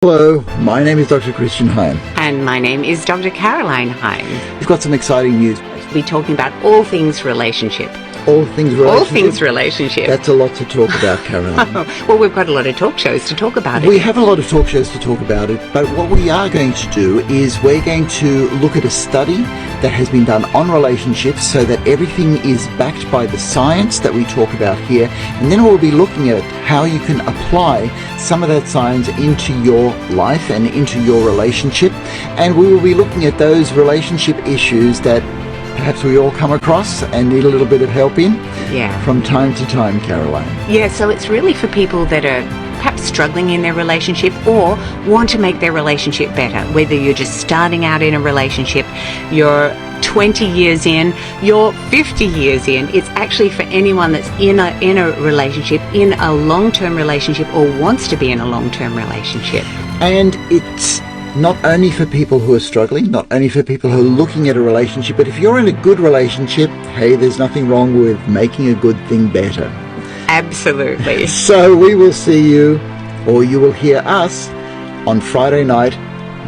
Hello, my name is Dr. Christian Heim. And my name is Dr. Caroline Heim. We've got some exciting news. We'll be talking about all things relationship. All things relationship? All things relationship. That's a lot to talk about, Caroline. Well, we've got a lot of talk shows to talk about it. We have a lot of talk shows to talk about it, but what we are going to do is we're going to look at a study that has been done on relationships so that everything is backed by the science that we talk about here, and then we'll be looking at how you can apply some of that science into your life and into your relationship, and we will be looking at those relationship issues that perhaps we all come across and need a little bit of help in from time to time, Caroline. Yeah, so it's really for people that are perhaps struggling in their relationship or want to make their relationship better. Whether you're just starting out in a relationship, you're 20 years in, you're 50 years in, it's actually for anyone that's in a relationship, in a long-term relationship, or wants to be in a long-term relationship. And it's not only for people who are struggling, not only for people who are looking at a relationship, but if you're in a good relationship, hey, there's nothing wrong with making a good thing better. Absolutely. So we will see you, or you will hear us, on Friday night,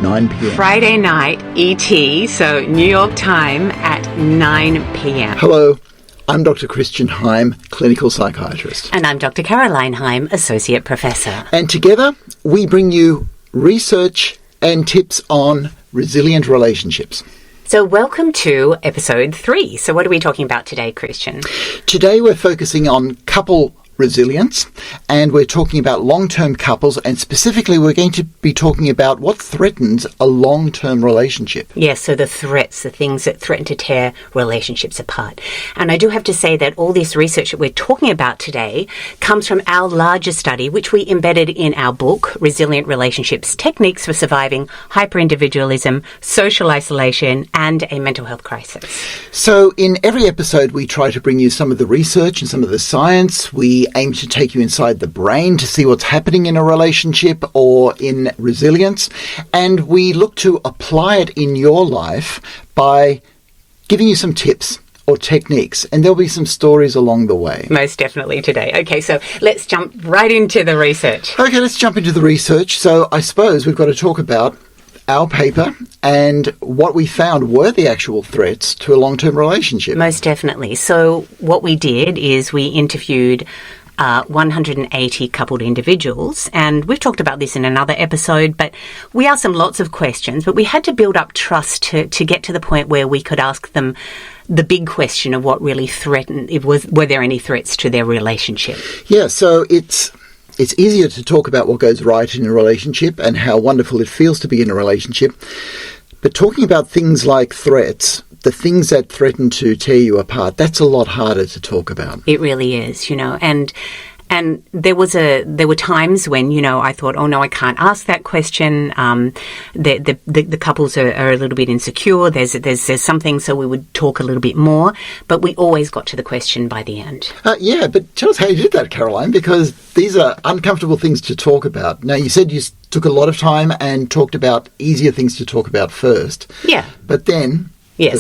9 p.m. Friday night, ET, so New York time at 9 p.m. Hello, I'm Dr. Christian Heim, clinical psychiatrist. And I'm Dr. Caroline Heim, associate professor. And together, we bring you research and tips on resilient relationships. So welcome to episode 3. So what are we talking about today, Christian? Today we're focusing on couple resilience, and we're talking about long-term couples, and specifically we're going to be talking about what threatens a long-term relationship. Yes, so the threats, the things that threaten to tear relationships apart. And I do have to say that all this research that we're talking about today comes from our larger study, which we embedded in our book, Resilient Relationships, Techniques for Surviving Hyper-Individualism, Social Isolation, and a Mental Health Crisis. So in every episode we try to bring you some of the research and some of the science. We aim to take you inside the brain to see what's happening in a relationship or in resilience, and we look to apply it in your life by giving you some tips or techniques, and there'll be some stories along the way. Most definitely today. Okay, so let's jump right into the research. Okay, let's jump into the research. So I suppose we've got to talk about our paper and what we found were the actual threats to a long-term relationship. Most definitely. So what we did is we interviewed 180 coupled individuals, and we've talked about this in another episode, but we asked them lots of questions, but we had to build up trust to get to the point where we could ask them the big question of what really threatened, were there any threats to their relationship? Yeah, so it's easier to talk about what goes right in a relationship and how wonderful it feels to be in a relationship. But talking about things like threats, the things that threaten to tear you apart, that's a lot harder to talk about. It really is, and there were times when, I thought, oh no, I can't ask that question. The couples are a little bit insecure. There's something, so we would talk a little bit more, but we always got to the question by the end. Yeah, but tell us how you did that, Caroline, because these are uncomfortable things to talk about. Now, you said you took a lot of time and talked about easier things to talk about first. Yeah. But then Yeah,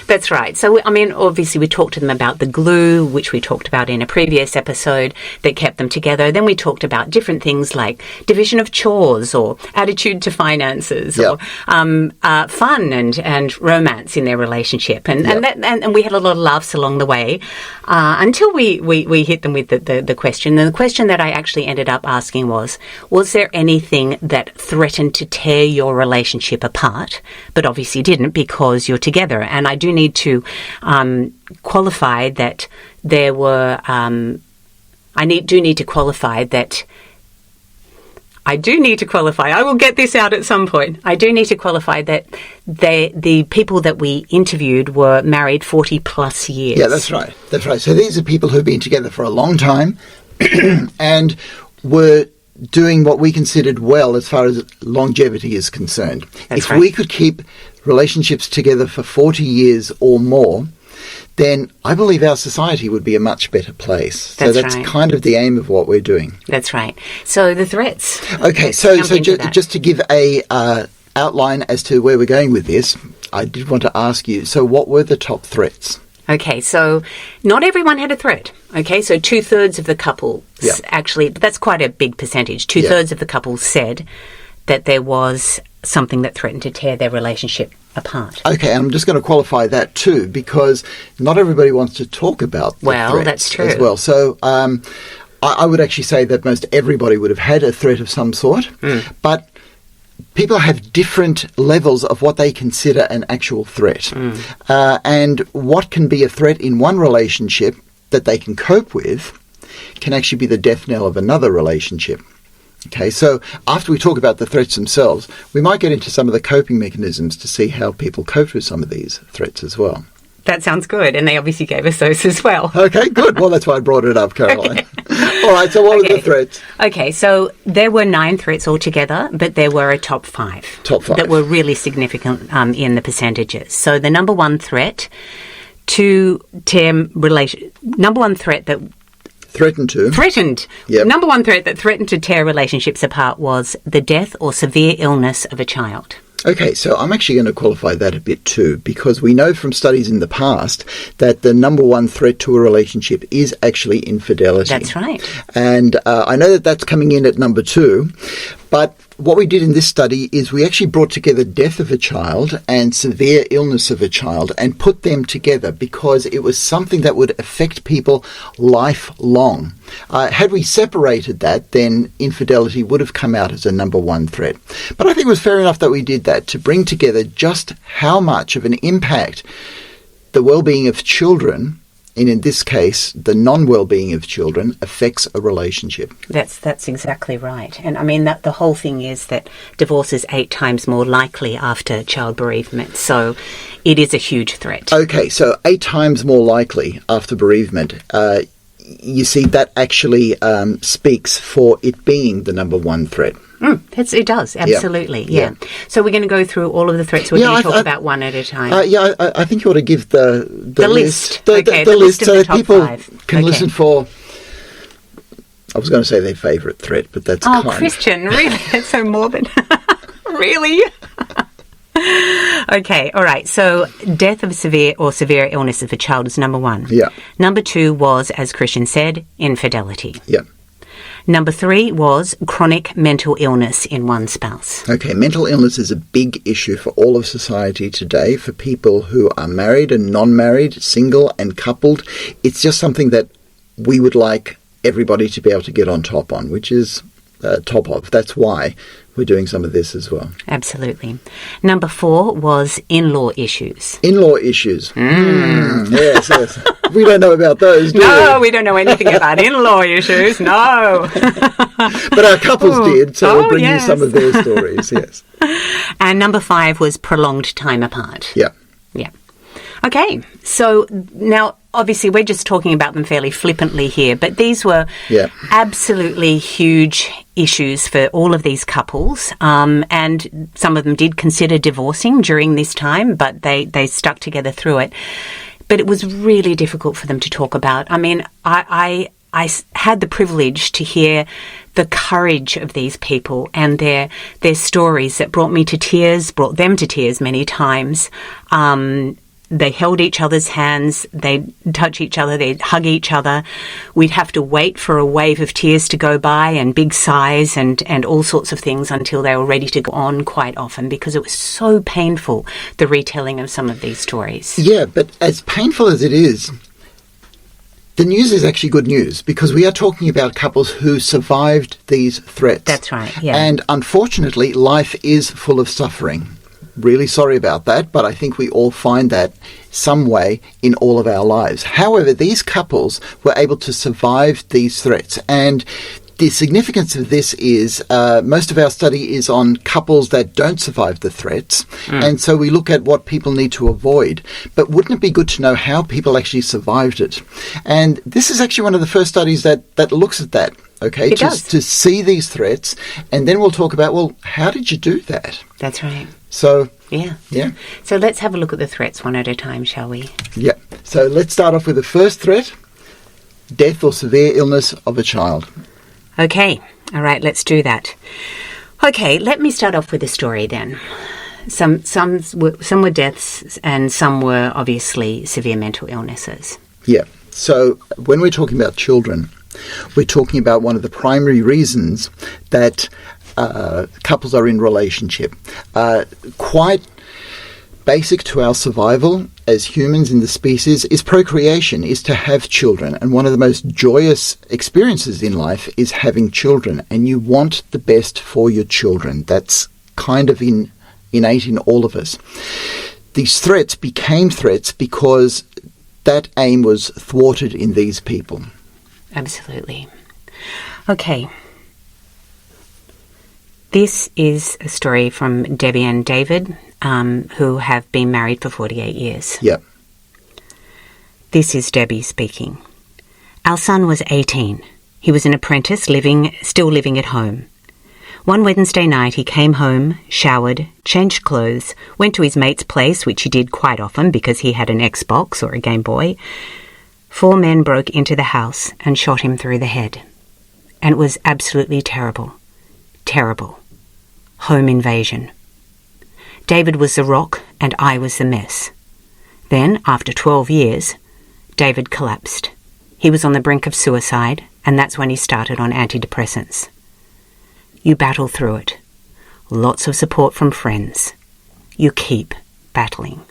that's right. So, obviously we talked to them about the glue, which we talked about in a previous episode, that kept them together. Then we talked about different things like division of chores or attitude to finances or fun and romance in their relationship. And we had a lot of laughs along the way until we hit them with the question. And the question that I actually ended up asking was there anything that threatened to tear your relationship apart, but obviously didn't because you're together? And I do need to qualify that there were. I do need to qualify. I will get this out at some point. I do need to qualify that the people that we interviewed were married 40 plus years. Yeah, that's right. That's right. So these are people who've been together for a long time and were doing what we considered well as far as longevity is concerned. If we could keep relationships together for 40 years or more, then I believe our society would be a much better place. That's kind of the aim of what we're doing. That's right. So the threats. Okay, so just to give a outline as to where we're going with this, I did want to ask you, so what were the top threats? Okay, so not everyone had a threat. Okay, so 2/3 of the couples actually, that's quite a big percentage. 2/3 of the couples said that there was something that threatened to tear their relationship apart. Okay, I'm just going to qualify that too, because not everybody wants to talk about the threats that's true as well. So I would actually say that most everybody would have had a threat of some sort, but people have different levels of what they consider an actual threat. And what can be a threat in one relationship that they can cope with can actually be the death knell of another relationship. Okay, so after we talk about the threats themselves, we might get into some of the coping mechanisms to see how people cope with some of these threats as well. That sounds good, and they obviously gave us those as well. Okay, good. Well, that's why I brought it up, Caroline. Okay. All right, so what were the threats? Okay, so there were 9 threats altogether, but there were a top 5. Top 5. That were really significant in the percentages. So the number one threat to number one threat that Yep. Number one threat that threatened to tear relationships apart was the death or severe illness of a child. Okay, so I'm actually going to qualify that a bit too, because we know from studies in the past that the number one threat to a relationship is actually infidelity. That's right. And I know that that's coming in at number 2, but what we did in this study is we actually brought together death of a child and severe illness of a child and put them together because it was something that would affect people lifelong. Had we separated that, then infidelity would have come out as a number one threat. But I think it was fair enough that we did that to bring together just how much of an impact the well-being of children, and in this case, the non-well-being of children, affects a relationship. That's exactly right. And I mean, that the whole thing is that divorce is 8 times more likely after child bereavement. So it is a huge threat. Okay, so 8 times more likely after bereavement. You see, that actually speaks for it being the number one threat. It does, absolutely, yeah. So we're going to go through all of the threats. We're going to talk about one at a time. I think you ought to give the list. The list of so the that top people 5. can listen for, I was going to say their favourite threat, but that's kind. Christian, really? That's so morbid. Really? Okay, all right. So death of severe illness of a child is number 1. Yeah. Number 2 was, as Christian said, infidelity. Yeah. Number 3 was chronic mental illness in one spouse. Okay, mental illness is a big issue for all of society today, for people who are married and non-married, single and coupled. It's just something that we would like everybody to be able to get on top on, which is top of. That's why we're doing some of this as well. Absolutely. Number 4 was in-law issues. In-law issues. Yes. We don't know about those, do we? No, we don't know anything about in-law issues, no. But our couples did, so we'll bring you some of their stories, yes. And number 5 was prolonged time apart. Yeah. Yeah. Okay, so now obviously we're just talking about them fairly flippantly here, but these were absolutely huge issues for all of these couples, and some of them did consider divorcing during this time, but they stuck together through it. But it was really difficult for them to talk about. I mean, I had the privilege to hear the courage of these people and their stories that brought them to tears many times. They held each other's hands, they'd touch each other, they'd hug each other. We'd have to wait for a wave of tears to go by and big sighs and all sorts of things until they were ready to go on quite often, because it was so painful, the retelling of some of these stories. Yeah, but as painful as it is, the news is actually good news, because we are talking about couples who survived these threats. That's right, yeah. And unfortunately, life is full of suffering. Really sorry about that, but I think we all find that some way in all of our lives. However, these couples were able to survive these threats, and the significance of this is most of our study is on couples that don't survive the threats, and so we look at what people need to avoid. But wouldn't it be good to know how people actually survived it? And this is actually one of the first studies that looks at that. Okay, to see these threats, and then we'll talk about, well, how did you do that? That's right. So, yeah. So let's have a look at the threats one at a time, shall we? Yeah. So let's start off with the first threat, death or severe illness of a child. Okay. All right, let's do that. Okay, let me start off with a story then. Some were deaths and some were obviously severe mental illnesses. Yeah. So when we're talking about children, we're talking about one of the primary reasons that couples are in relationship. Quite basic to our survival as humans in the species is procreation, is to have children. And one of the most joyous experiences in life is having children. And you want the best for your children. That's kind of innate in all of us. These threats became threats because that aim was thwarted in these people. Absolutely. Okay. This is a story from Debbie and David, who have been married for 48 years. Yep. This is Debbie speaking. Our son was 18. He was an apprentice, still living at home. One Wednesday night he came home, showered, changed clothes, went to his mate's place, which he did quite often because he had an Xbox or a Game Boy. 4 men broke into the house and shot him through the head. And it was absolutely terrible. Terrible. Home invasion. David was the rock and I was the mess. Then, after 12 years, David collapsed. He was on the brink of suicide, and that's when he started on antidepressants. You battle through it. Lots of support from friends. You keep battling.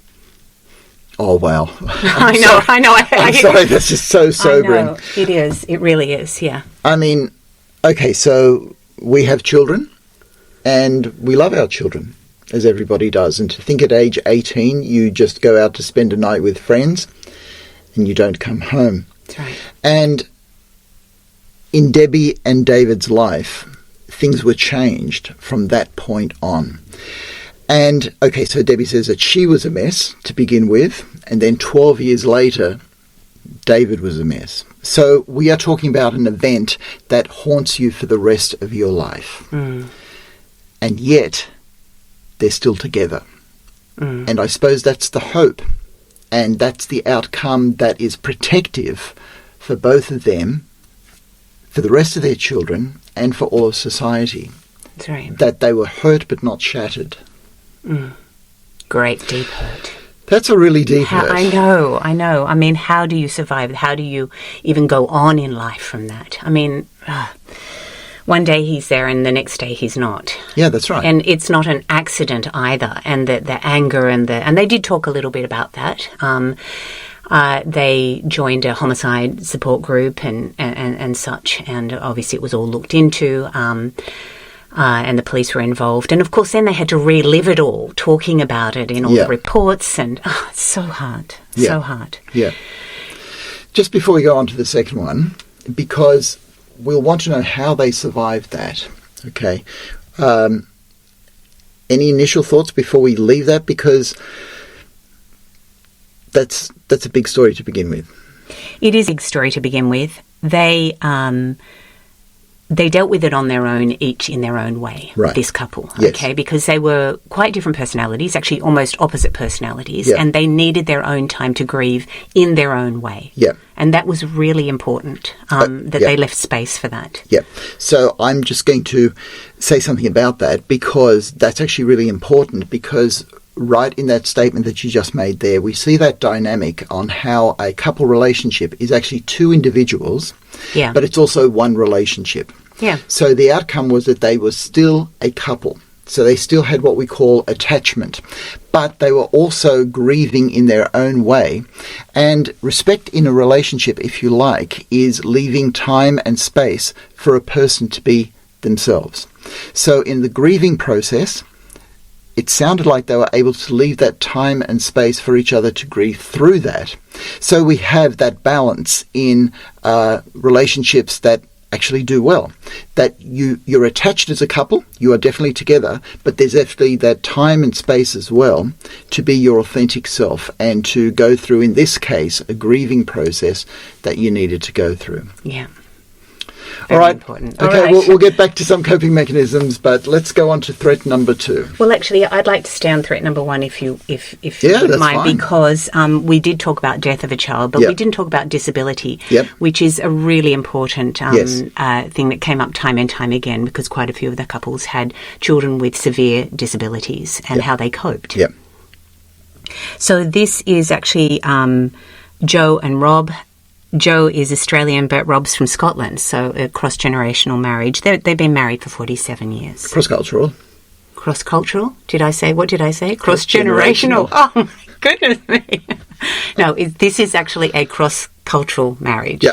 Oh, wow. I know. I'm sorry, that's just so sobering. I know, it is. It really is, yeah. I mean, okay, so we have children, and we love our children, as everybody does. And to think at age 18, you just go out to spend a night with friends, and you don't come home. That's right. And in Debbie and David's life, things were changed from that point on. And, okay, so Debbie says that she was a mess to begin with, and then 12 years later, David was a mess. So we are talking about an event that haunts you for the rest of your life. Mm. And yet, they're still together. Mm. And I suppose that's the hope, and that's the outcome that is protective for both of them, for the rest of their children, and for all of society. That's right. That they were hurt but not shattered. Mm. Great deep hurt. That's a really deep hurt. I know. I mean, how do you survive? How do you even go on in life from that? I mean, one day he's there and the next day he's not. Yeah, that's right. And it's not an accident either. And the anger and they did talk a little bit about that. They joined a homicide support group and such, and obviously it was all looked into. And the police were involved. And, of course, then they had to relive it all, talking about it in all the reports. And it's so hard, so hard. Yeah. Just before we go on to the second one, because we'll want to know how they survived that, okay? Any initial thoughts before we leave that? Because that's a big story to begin with. It is a big story to begin with. They dealt with it on their own, each in their own way, right. This couple, okay? Because they were quite different personalities, actually almost opposite personalities, and they needed their own time to grieve in their own way. Yeah. And that was really important, that they left space for that. Yeah. So I'm just going to say something about that, because that's actually really important, because right in that statement that you just made there, we see that dynamic on how a couple relationship is actually two individuals, but it's also one relationship. Yeah. So the outcome was that they were still a couple. So they still had what we call attachment, but they were also grieving in their own way. And respect in a relationship, if you like, is leaving time and space for a person to be themselves. So in the grieving process, it sounded like they were able to leave that time and space for each other to grieve through that. So we have that balance in relationships that actually do well. That you're attached as a couple, you are definitely together, but there's actually that time and space as well to be your authentic self and to go through, in this case, a grieving process that you needed to go through. Yeah. All right. Important. Okay, all right. We'll get back to some coping mechanisms, but let's go on to threat number 2. Well, actually, I'd like to stay on threat number 1 if you wouldn't mind, fine. Because we did talk about death of a child, but we didn't talk about disability, which is a really important thing that came up time and time again, because quite a few of the couples had children with severe disabilities and how they coped. Yep. So this is actually Joe and Rob. Joe is Australian, but Rob's from Scotland, so a cross-generational marriage. They've been married for 47 years. Cross-cultural. Cross-cultural? What did I say? Cross-generational. Oh, my goodness me. No, this is actually a cross-cultural marriage. Yeah.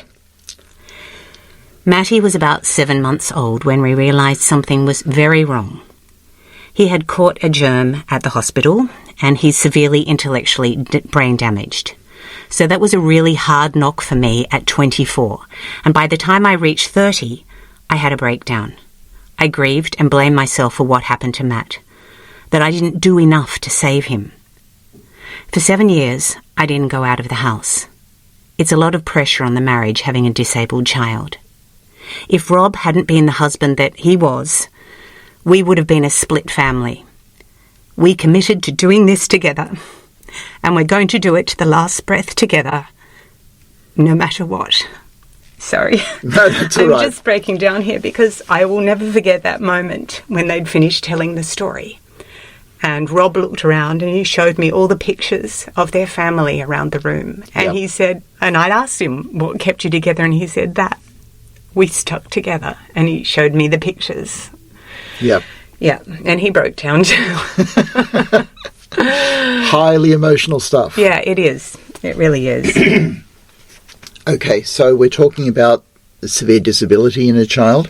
Matty was about 7 months old when we realised something was very wrong. He had caught a germ at the hospital and he's severely intellectually brain damaged. So that was a really hard knock for me at 24. And by the time I reached 30, I had a breakdown. I grieved and blamed myself for what happened to Matt, that I didn't do enough to save him. For 7 years, I didn't go out of the house. It's a lot of pressure on the marriage having a disabled child. If Rob hadn't been the husband that he was, we would have been a split family. We committed to doing this together, and we're going to do it to the last breath together, no matter what. Sorry. No, that's all right. I'm just breaking down here because I will never forget that moment when they'd finished telling the story. And Rob looked around and he showed me all the pictures of their family around the room. And He said, and I'd asked him, what kept you together? And he said, that. We stuck together. And he showed me the pictures. Yep. Yeah, and he broke down too. Highly emotional stuff. Yeah, it is. It really is. Okay, so we're talking about severe disability in a child,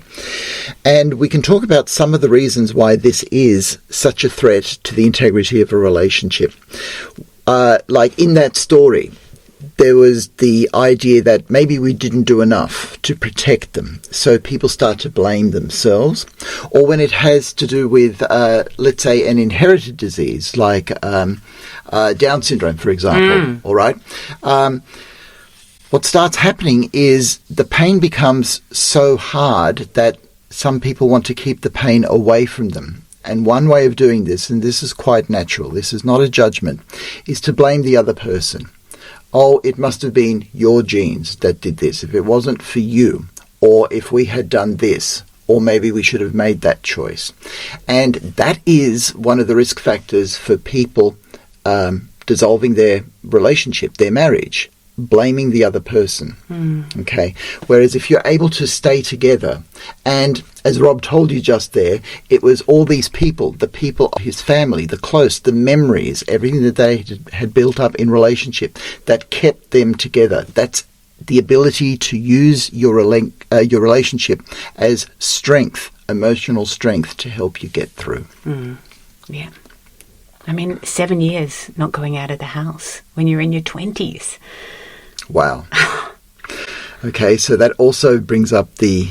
and we can talk about some of the reasons why this is such a threat to the integrity of a relationship. Like in that story, there was the idea that maybe we didn't do enough to protect them, so people start to blame themselves. Or when it has to do with, let's say, an inherited disease like Down syndrome, for example, all right? What starts happening is the pain becomes so hard that some people want to keep the pain away from them. And one way of doing this, and this is quite natural, this is not a judgment, is to blame the other person. Oh, it must have been your genes that did this. If it wasn't for you, or if we had done this, or maybe we should have made that choice. And that is one of the risk factors for people dissolving their relationship, their marriage, blaming the other person. Okay. Whereas if you're able to stay together, and as Rob told you just there, it was all these people, the people of his family, the close, the memories, everything that they had built up in relationship that kept them together. That's the ability to use your relationship as strength, emotional strength, to help you get through. Yeah. I mean, 7 years not going out of the house when you're in your 20s. Wow. Okay, so that also brings up the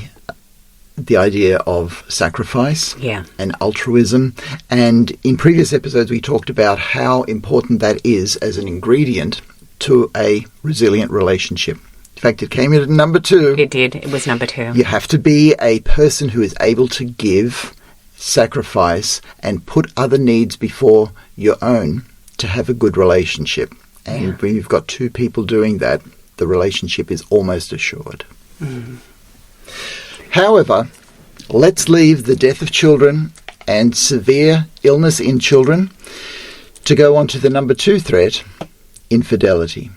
idea of sacrifice and altruism. And in previous episodes, we talked about how important that is as an ingredient to a resilient relationship. In fact, it came in at number 2. It did. It was number 2. You have to be a person who is able to give, sacrifice, and put other needs before your own to have a good relationship. And when you've got 2 people doing that, the relationship is almost assured. However, let's leave the death of children and severe illness in children to go on to the number 2 threat, infidelity.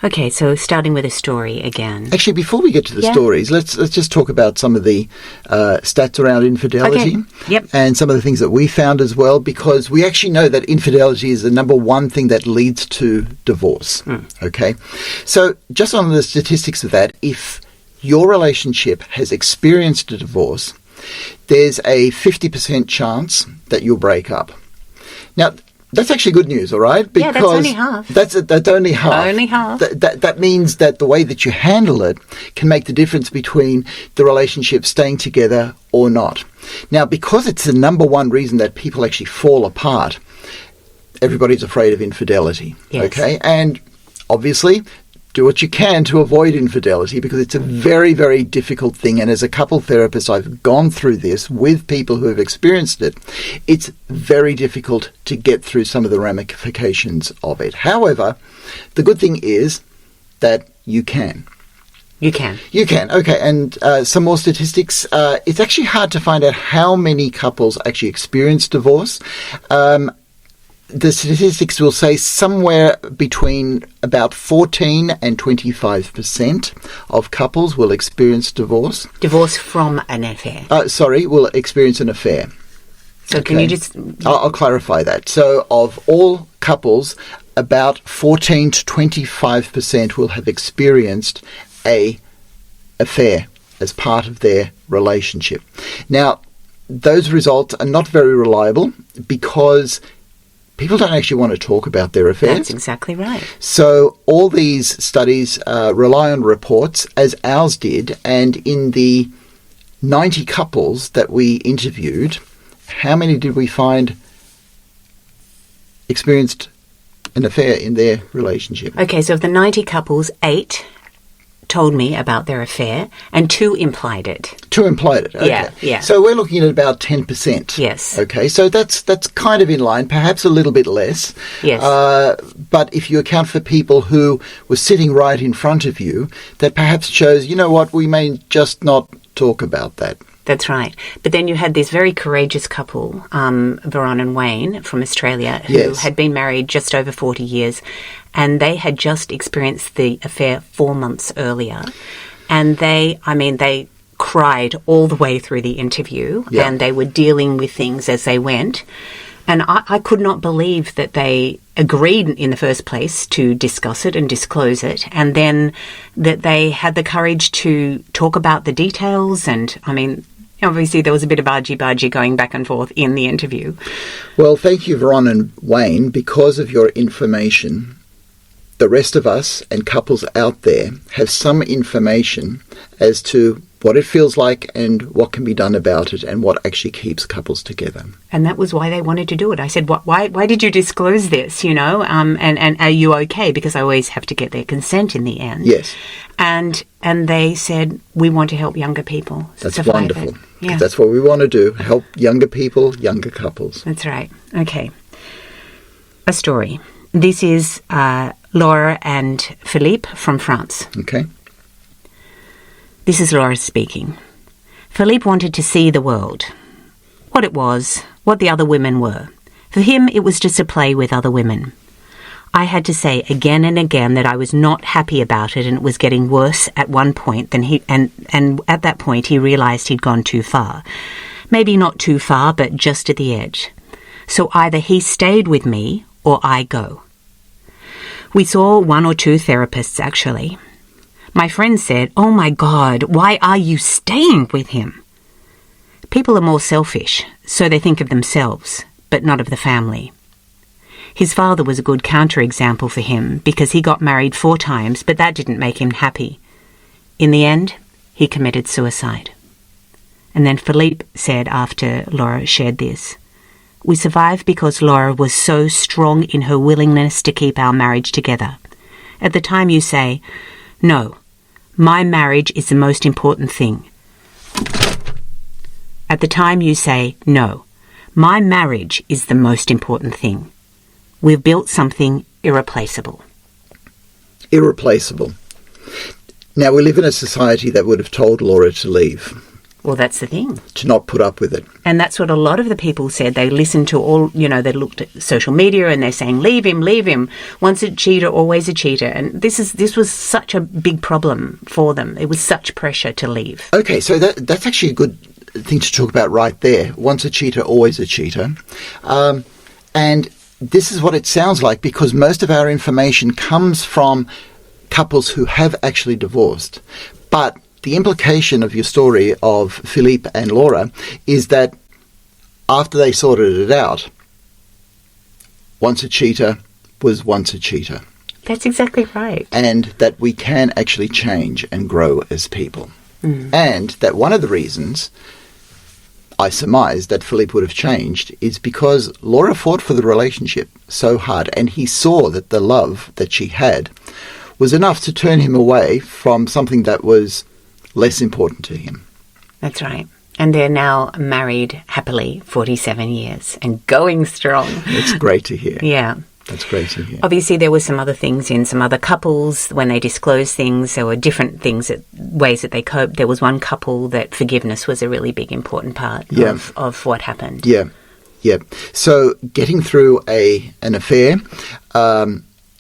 Okay, so starting with a story again. Actually, before we get to the stories, let's just talk about some of the stats around infidelity. Okay. Yep. And some of the things that we found as well, because we actually know that infidelity is the number 1 thing that leads to divorce. Okay? So just on the statistics of that, if your relationship has experienced a divorce, there's a 50% chance that you'll break up. Now, that's actually good news, all right? Because that's only half. That's only half. Only half. That means that the way that you handle it can make the difference between the relationship staying together or not. Now, because it's the number 1 reason that people actually fall apart, everybody's afraid of infidelity. Yes. Okay? And obviously, do what you can to avoid infidelity, because it's a very, very difficult thing. And as a couple therapist, I've gone through this with people who have experienced it. It's very difficult to get through some of the ramifications of it. However, the good thing is that you can. You can. You can. Okay. And some more statistics. It's actually hard to find out how many couples actually experience divorce. the statistics will say somewhere between about 14 and 25% of couples will experience divorce. Divorce from an affair. Will experience an affair. So can you just... I'll clarify that. So of all couples, about 14 to 25% will have experienced a affair as part of their relationship. Now, those results are not very reliable because people don't actually want to talk about their affairs. That's exactly right. So all these studies rely on reports, as ours did, and in the 90 couples that we interviewed, how many did we find experienced an affair in their relationship? Okay, so of the 90 couples, 8 told me about their affair and 2 implied it. 2 implied it, okay. Yeah. So we're looking at about 10%. Yes. Okay, so that's kind of in line, perhaps a little bit less. Yes. But if you account for people who were sitting right in front of you, that perhaps shows, you know what, we may just not talk about that. That's right. But then you had this very courageous couple, Veron and Wayne from Australia, who had been married just over 40 years, and they had just experienced the affair 4 months earlier. And they cried all the way through the interview, and they were dealing with things as they went. And I could not believe that they agreed in the first place to discuss it and disclose it, and then that they had the courage to talk about the details. And, obviously there was a bit of argy-bargy going back and forth in the interview. Well, thank you, Veron and Wayne. Because of your information, the rest of us and couples out there have some information as to what it feels like and what can be done about it and what actually keeps couples together. And that was why they wanted to do it. I said, why did you disclose this, and are you okay? Because I always have to get their consent in the end. Yes. And they said, we want to help younger people. That's wonderful. Yeah. That's what we want to do, help younger people, younger couples. That's right. Okay. A story. This is Laura and Philippe from France. Okay. This is Laura speaking. Philippe wanted to see the world. What it was, what the other women were. For him, it was just a play with other women. I had to say again and again that I was not happy about it, and it was getting worse at one point than and at that point he realised he'd gone too far. Maybe not too far, but just at the edge. So either he stayed with me or I go. We saw 1 or 2 therapists, actually. My friend said, "Oh my God, why are you staying with him?" People are more selfish, so they think of themselves, but not of the family. His father was a good counterexample for him because he got married 4 times, but that didn't make him happy. In the end, he committed suicide. And then Philippe said after Laura shared this, "We survived because Laura was so strong in her willingness to keep our marriage together. At the time you say, 'No, my marriage is the most important thing.' At the time you say, 'No, my marriage is the most important thing.' We've built something irreplaceable." Irreplaceable. Now, we live in a society that would have told Laura to leave. Well, that's the thing. To not put up with it. And that's what a lot of the people said. They listened to all, they looked at social media and they're saying, leave him. Once a cheater, always a cheater. And this was such a big problem for them. It was such pressure to leave. Okay, so that's actually a good thing to talk about right there. Once a cheater, always a cheater. And this is what it sounds like, because most of our information comes from couples who have actually divorced. But the implication of your story of Philippe and Laura is that after they sorted it out, once a cheater was once a cheater. That's exactly right. And that we can actually change and grow as people. Mm. And that one of the reasons I surmise that Philippe would have changed is because Laura fought for the relationship so hard, and he saw that the love that she had was enough to turn him away from something that was less important to him. That's right. And they're now married happily 47 years and going strong. It's great to hear. Yeah. That's great to hear. Obviously, there were some other things in some other couples. When they disclosed things, there were different things, ways that they coped. There was one couple that forgiveness was a really big, important part of what happened. Yeah. Yeah. So getting through an affair,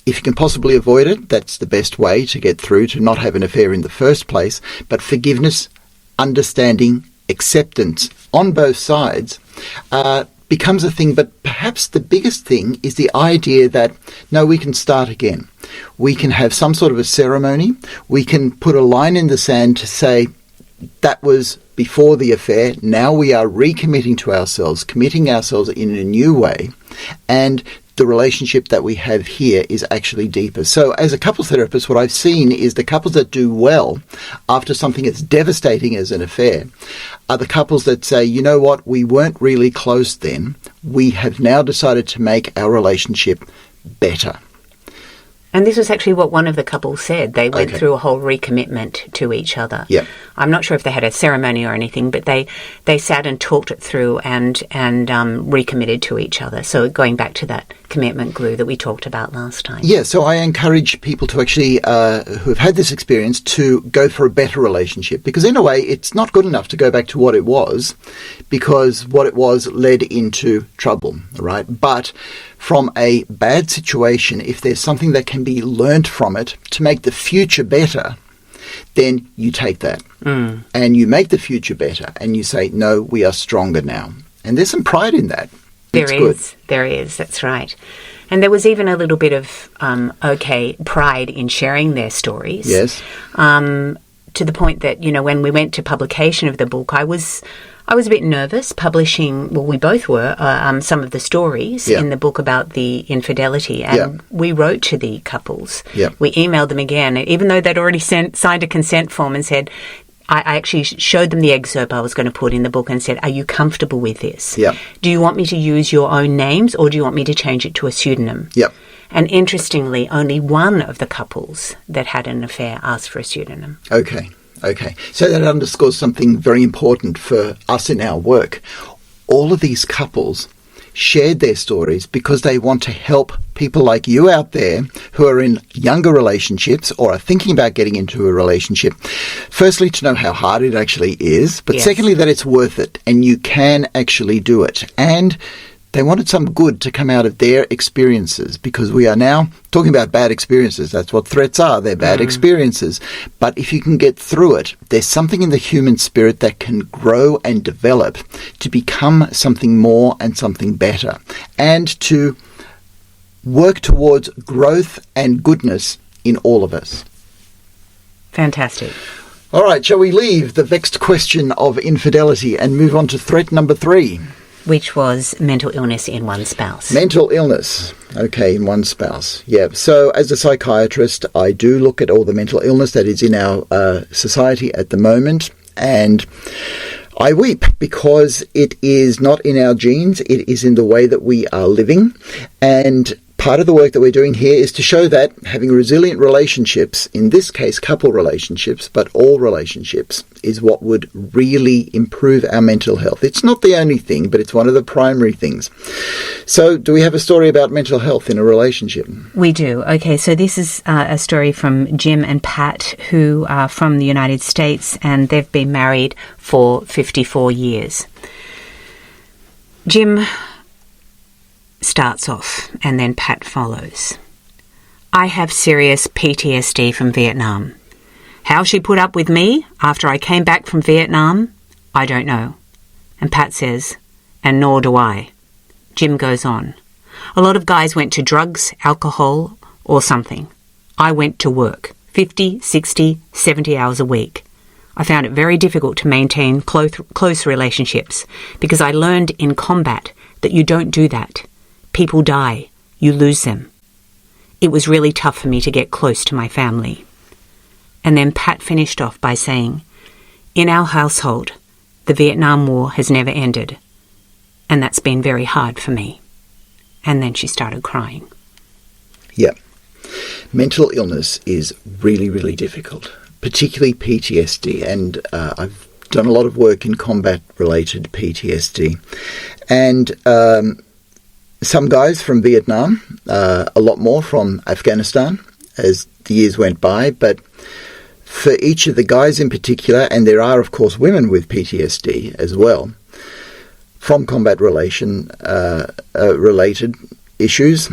if you can possibly avoid it, that's the best way to get through, to not have an affair in the first place. But forgiveness, understanding, acceptance on both sides becomes a thing. But perhaps the biggest thing is the idea that, no, we can start again. We can have some sort of a ceremony. We can put a line in the sand to say, that was before the affair. Now we are recommitting to ourselves, committing ourselves in a new way. And the relationship that we have here is actually deeper. So as a couples therapist, what I've seen is the couples that do well after something as devastating as an affair are the couples that say, you know what, we weren't really close then. We have now decided to make our relationship better. And this was actually what one of the couples said. They went through a whole recommitment to each other. Yeah. I'm not sure if they had a ceremony or anything, but they sat and talked it through and recommitted to each other. So going back to that commitment glue that we talked about last time. Yeah, so I encourage people to actually, who have had this experience, to go for a better relationship. Because in a way, it's not good enough to go back to what it was, because what it was led into trouble, right? But from a bad situation, if there's something that can be learnt from it to make the future better, then you take that and you make the future better and you say, no, we are stronger now. And there's some pride in that. There is, that's right. And there was even a little bit of, pride in sharing their stories. Yes. To the point that, when we went to publication of the book, I was a bit nervous publishing, well, we both were, some of the stories in the book about the infidelity. And we wrote to the couples. Yeah. We emailed them again, even though they'd already signed a consent form, and said, I actually showed them the excerpt I was going to put in the book and said, are you comfortable with this? Yeah. Do you want me to use your own names, or do you want me to change it to a pseudonym? Yeah. And interestingly, only one of the couples that had an affair asked for a pseudonym. Okay. So that underscores something very important for us in our work. All of these couples shared their stories because they want to help people like you out there who are in younger relationships or are thinking about getting into a relationship. Firstly, to know how hard it actually is, but secondly, that it's worth it and you can actually do it. And they wanted some good to come out of their experiences, because we are now talking about bad experiences. That's what threats are. They're bad experiences. But if you can get through it, there's something in the human spirit that can grow and develop to become something more and something better, and to work towards growth and goodness in all of us. Fantastic. All right, shall we leave the vexed question of infidelity and move on to threat number 3? Which was mental illness in one spouse. Mental illness, in one spouse. Yeah, so as a psychiatrist, I do look at all the mental illness that is in our society at the moment, and I weep because it is not in our genes, it is in the way that we are living. And part of the work that we're doing here is to show that having resilient relationships, in this case couple relationships, but all relationships, is what would really improve our mental health. It's not the only thing, but it's one of the primary things. So do we have a story about mental health in a relationship? We do. Okay, so this is a story from Jim and Pat, who are from the United States, and they've been married for 54 years. Jim starts off, and then Pat follows. I have serious PTSD from Vietnam. How she put up with me after I came back from Vietnam, I don't know. And Pat says, and nor do I. Jim goes on. A lot of guys went to drugs, alcohol, or something. I went to work, 50, 60, 70 hours a week. I found it very difficult to maintain close relationships because I learned in combat that you don't do that. People die. You lose them. It was really tough for me to get close to my family. And then Pat finished off by saying, in our household, the Vietnam War has never ended, and that's been very hard for me. And then she started crying. Yeah. Mental illness is really, really difficult, particularly PTSD. And I've done a lot of work in combat-related PTSD. And some guys from Vietnam, a lot more from Afghanistan as the years went by, but for each of the guys in particular, and there are, of course, women with PTSD as well, from combat related issues,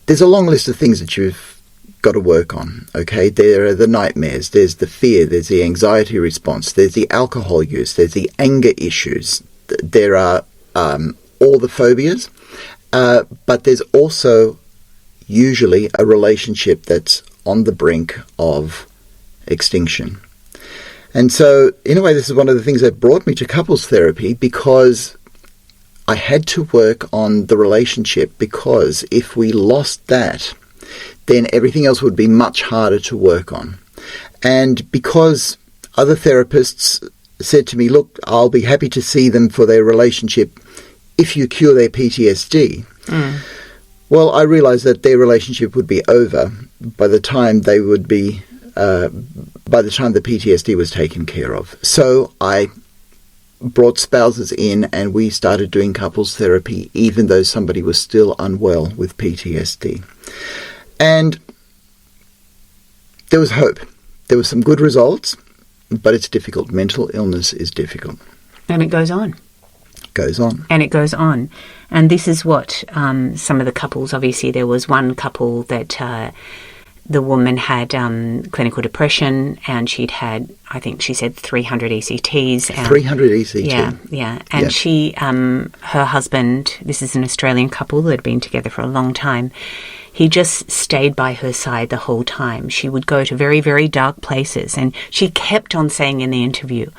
there's a long list of things that you've got to work on, okay? There are the nightmares, there's the fear, there's the anxiety response, there's the alcohol use, there's the anger issues, there are all the phobias, but there's also usually a relationship that's on the brink of extinction. And so, in a way, this is one of the things that brought me to couples therapy, because I had to work on the relationship, because if we lost that, then everything else would be much harder to work on. And because other therapists said to me, look, I'll be happy to see them for their relationship if you cure their PTSD. Well, I realized that their relationship would be over by the time they would be, by the time the PTSD was taken care of. So I brought spouses in and we started doing couples therapy, even though somebody was still unwell with PTSD. And there was hope. There were some good results, but it's difficult. Mental illness is difficult. And it goes on. Goes on. And it goes on. And this is what some of the couples, obviously there was one couple that the woman had clinical depression, and she'd had, I think she said 300 ECTs. 300 ECTs? Yeah. And she, her husband, this is an Australian couple that had been together for a long time, he just stayed by her side the whole time. She would go to very, very dark places, and she kept on saying in the interview,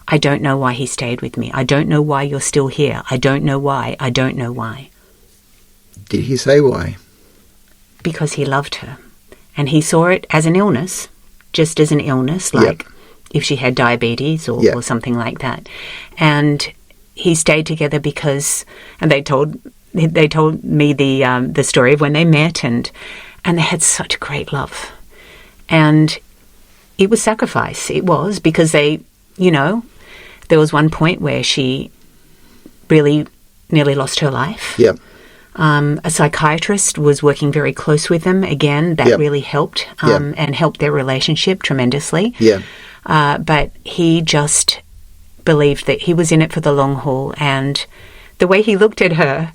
I don't know why he stayed with me. I don't know why you're still here. I don't know why. I don't know why. Did he say why? Because he loved her. And he saw it as an illness, just as an illness, like if she had diabetes or something like that. And he stayed together because, and they told me the story of when they met, and they had such great love. And it was sacrifice. It was, because they, there was one point where she really nearly lost her life. Yeah. A psychiatrist was working very close with them. Again, that really helped and helped their relationship tremendously. Yeah. But he just believed that he was in it for the long haul. And the way he looked at her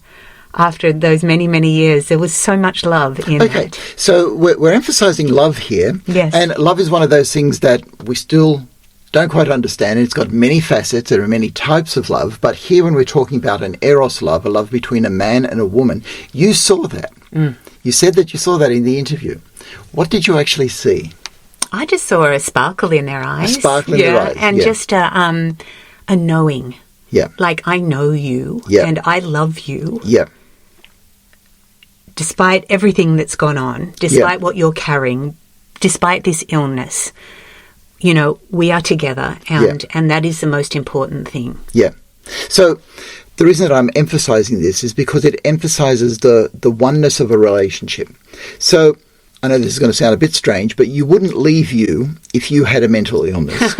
after those many, many years, there was so much love in it. Okay, so we're emphasising love here. Yes. And love is one of those things that we still don't quite understand. It's got many facets. There are many types of love. But here, when we're talking about an eros love, a love between a man and a woman, you saw that. You said that you saw that in the interview. What did you actually see? I just saw a sparkle in their eyes. A sparkle in their eyes, and just a knowing. Yeah. Like, I know you, and I love you. Yeah. Despite everything that's gone on, despite what you're carrying, despite this illness, we are together, and that is the most important thing. Yeah. So the reason that I'm emphasizing this is because it emphasizes the oneness of a relationship. So I know this is going to sound a bit strange, but you wouldn't leave you if you had a mental illness.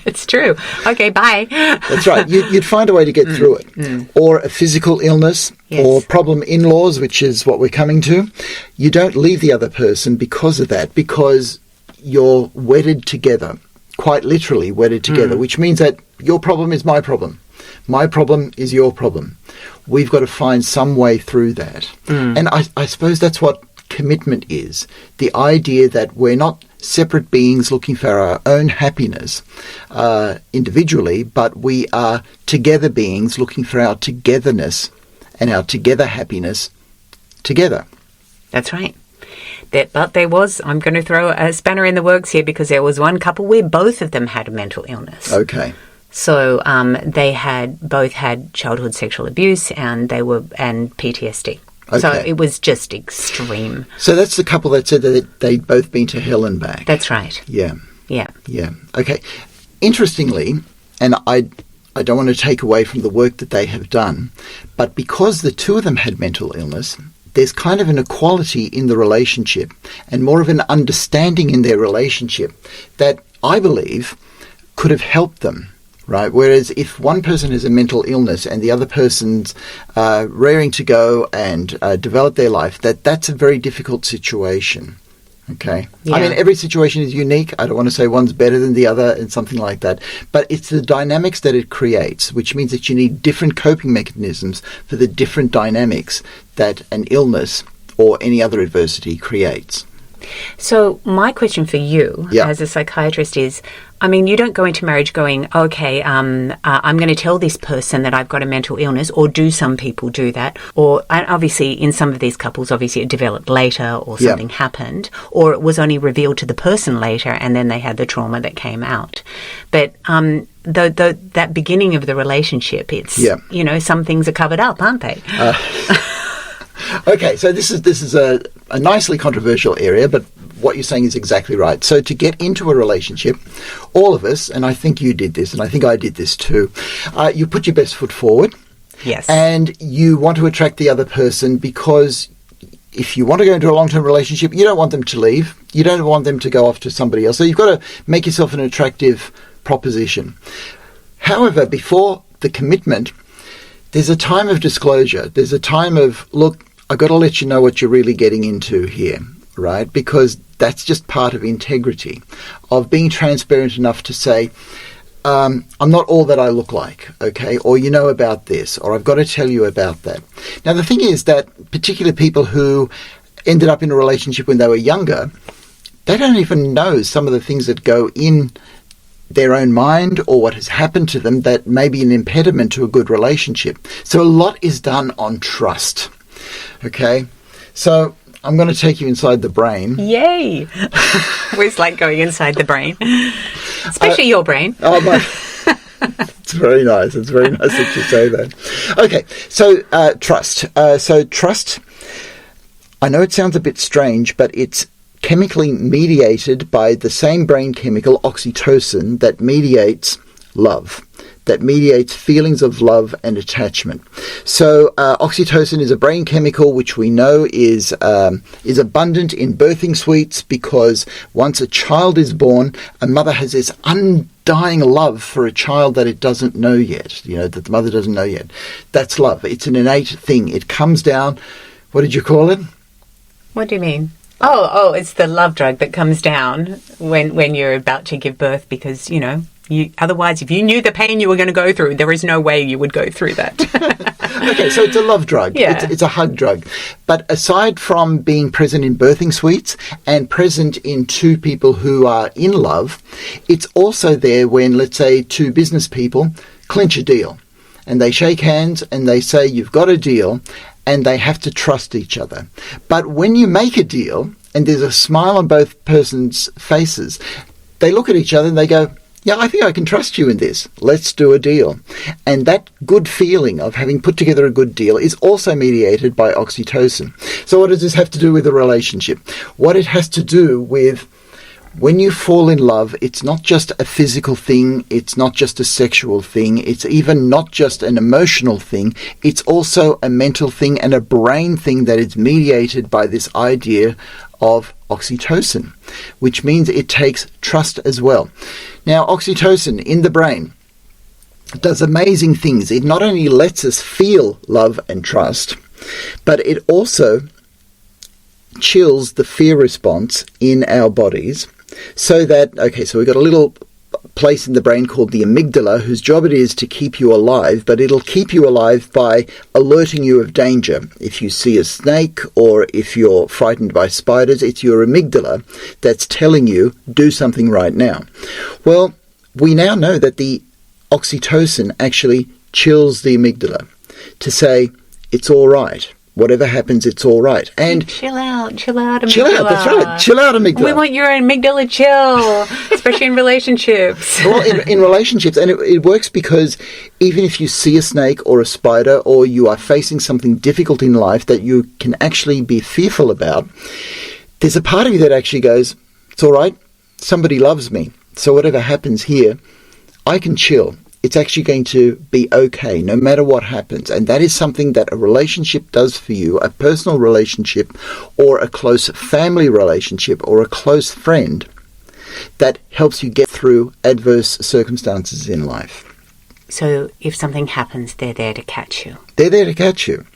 It's true. Okay, bye. That's right. You'd find a way to get through it. Or a physical illness, or problem in-laws, which is what we're coming to. You don't leave the other person because of that, because you're wedded together, quite literally wedded together, which means that your problem is my problem. My problem is your problem. We've got to find some way through that. And I suppose that's what commitment is. The idea that we're not separate beings looking for our own happiness individually, but we are together beings looking for our togetherness and our together happiness together. That's right. But there was, I'm going to throw a spanner in the works here, because there was one couple where both of them had a mental illness. Okay. So they had both had childhood sexual abuse, and PTSD. Okay. So it was just extreme. So that's the couple that said that they'd both been to hell and back. That's right. Yeah. Yeah. Yeah. Okay. Interestingly, and I don't want to take away from the work that they have done, but because the two of them had mental illness, there's kind of an equality in the relationship and more of an understanding in their relationship that I believe could have helped them, right? Whereas if one person has a mental illness and the other person's raring to go and develop their life, that's a very difficult situation, Okay. Yeah. I mean, every situation is unique. I don't want to say one's better than the other and something like that. But it's the dynamics that it creates, which means that you need different coping mechanisms for the different dynamics that an illness or any other adversity creates. So my question for you as a psychiatrist is, I mean, you don't go into marriage going, okay, I'm going to tell this person that I've got a mental illness, or do some people do that? Or obviously in some of these couples, obviously it developed later or something happened, or it was only revealed to the person later and then they had the trauma that came out. But that beginning of the relationship, it's, you know, some things are covered up, aren't they? Okay, so this is a nicely controversial area, but what you're saying is exactly right. So to get into a relationship, all of us, and I think you did this, and I think I did this too, you put your best foot forward. Yes. And you want to attract the other person because if you want to go into a long-term relationship, you don't want them to leave. You don't want them to go off to somebody else. So you've got to make yourself an attractive proposition. However, before the commitment, there's a time of disclosure. There's a time of, look, I've got to let you know what you're really getting into here, right? Because that's just part of integrity, of being transparent enough to say, I'm not all that I look like, okay? Or you know about this, or I've got to tell you about that. Now, the thing is that particularly people who ended up in a relationship when they were younger, they don't even know some of the things that go in their own mind or what has happened to them that may be an impediment to a good relationship. So a lot is done on trust. Okay, so I'm going to take you inside the brain. Yay! Always like going inside the brain, especially your brain. Oh my! It's very nice. It's very nice that you say that. Okay, so trust. Trust. I know it sounds a bit strange, but it's chemically mediated by the same brain chemical, oxytocin, that mediates love, that mediates feelings of love and attachment. So oxytocin is a brain chemical which we know is abundant in birthing suites, because once a child is born, a mother has this undying love for a child that it doesn't know yet, you know, that the mother doesn't know yet. That's love. It's an innate thing. It comes down. What did you call it? What do you mean? Oh, it's the love drug that comes down when you're about to give birth, because, you know, otherwise, if you knew the pain you were going to go through, there is no way you would go through that. Okay, so it's a love drug. Yeah. It's a hug drug. But aside from being present in birthing suites and present in two people who are in love, it's also there when, let's say, two business people clinch a deal. And they shake hands and they say, you've got a deal, and they have to trust each other. But when you make a deal and there's a smile on both persons' faces, they look at each other and they go, yeah, I think I can trust you in this. Let's do a deal. And that good feeling of having put together a good deal is also mediated by oxytocin. So what does this have to do with a relationship? What it has to do with, when you fall in love, it's not just a physical thing, it's not just a sexual thing, it's even not just an emotional thing, it's also a mental thing and a brain thing that is mediated by this idea of oxytocin, which means it takes trust as well. Now, oxytocin in the brain does amazing things. It not only lets us feel love and trust, but it also chills the fear response in our bodies, so that, okay, so we've got a little place in the brain called the amygdala, whose job it is to keep you alive, but it'll keep you alive by alerting you of danger. If you see a snake or if you're frightened by spiders, it's your amygdala that's telling you, do something right now. Well, we now know that the oxytocin actually chills the amygdala to say, it's all right. Whatever happens, it's all right. And chill out, amygdala. Chill out, that's right. Chill out, amygdala. We want your amygdala chill, especially in relationships. Well, in relationships, and it works because even if you see a snake or a spider, or you are facing something difficult in life that you can actually be fearful about, there's a part of you that actually goes, it's all right, somebody loves me. So whatever happens here, I can chill. It's actually going to be okay no matter what happens. And that is something that a relationship does for you, a personal relationship or a close family relationship or a close friend, that helps you get through adverse circumstances in life. So if something happens, they're there to catch you. They're there to catch you.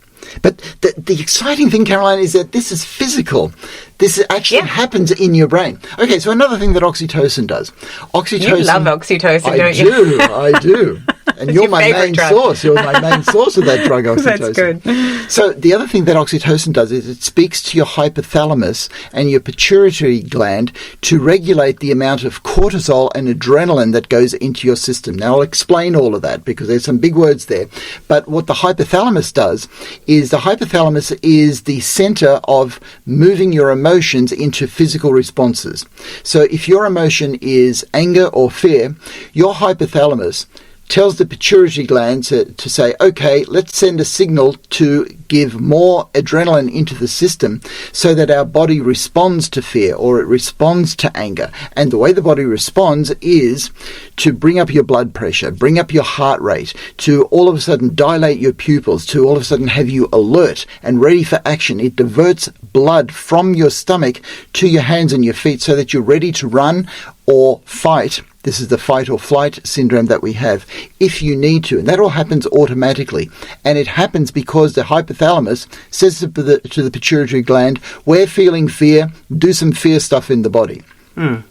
But the exciting thing, Caroline, is that this is physical. This actually happens in your brain. Okay, so another thing that oxytocin does. Oxytocin. You love oxytocin, don't you? I do. And you're my main source. You're my main source of that drug, oxytocin. That's good. So the other thing that oxytocin does is it speaks to your hypothalamus and your pituitary gland to regulate the amount of cortisol and adrenaline that goes into your system. Now, I'll explain all of that because there's some big words there. But what the hypothalamus does is the hypothalamus is the center of moving your emotions into physical responses. So if your emotion is anger or fear, your hypothalamus tells the pituitary gland to say, okay, let's send a signal to give more adrenaline into the system so that our body responds to fear or it responds to anger. And the way the body responds is to bring up your blood pressure, bring up your heart rate, to all of a sudden dilate your pupils, to all of a sudden have you alert and ready for action. It diverts blood from your stomach to your hands and your feet so that you're ready to run or fight. This is the fight or flight syndrome that we have if you need to. And that all happens automatically. And it happens because the hypothalamus says to the pituitary gland, we're feeling fear, do some fear stuff in the body. The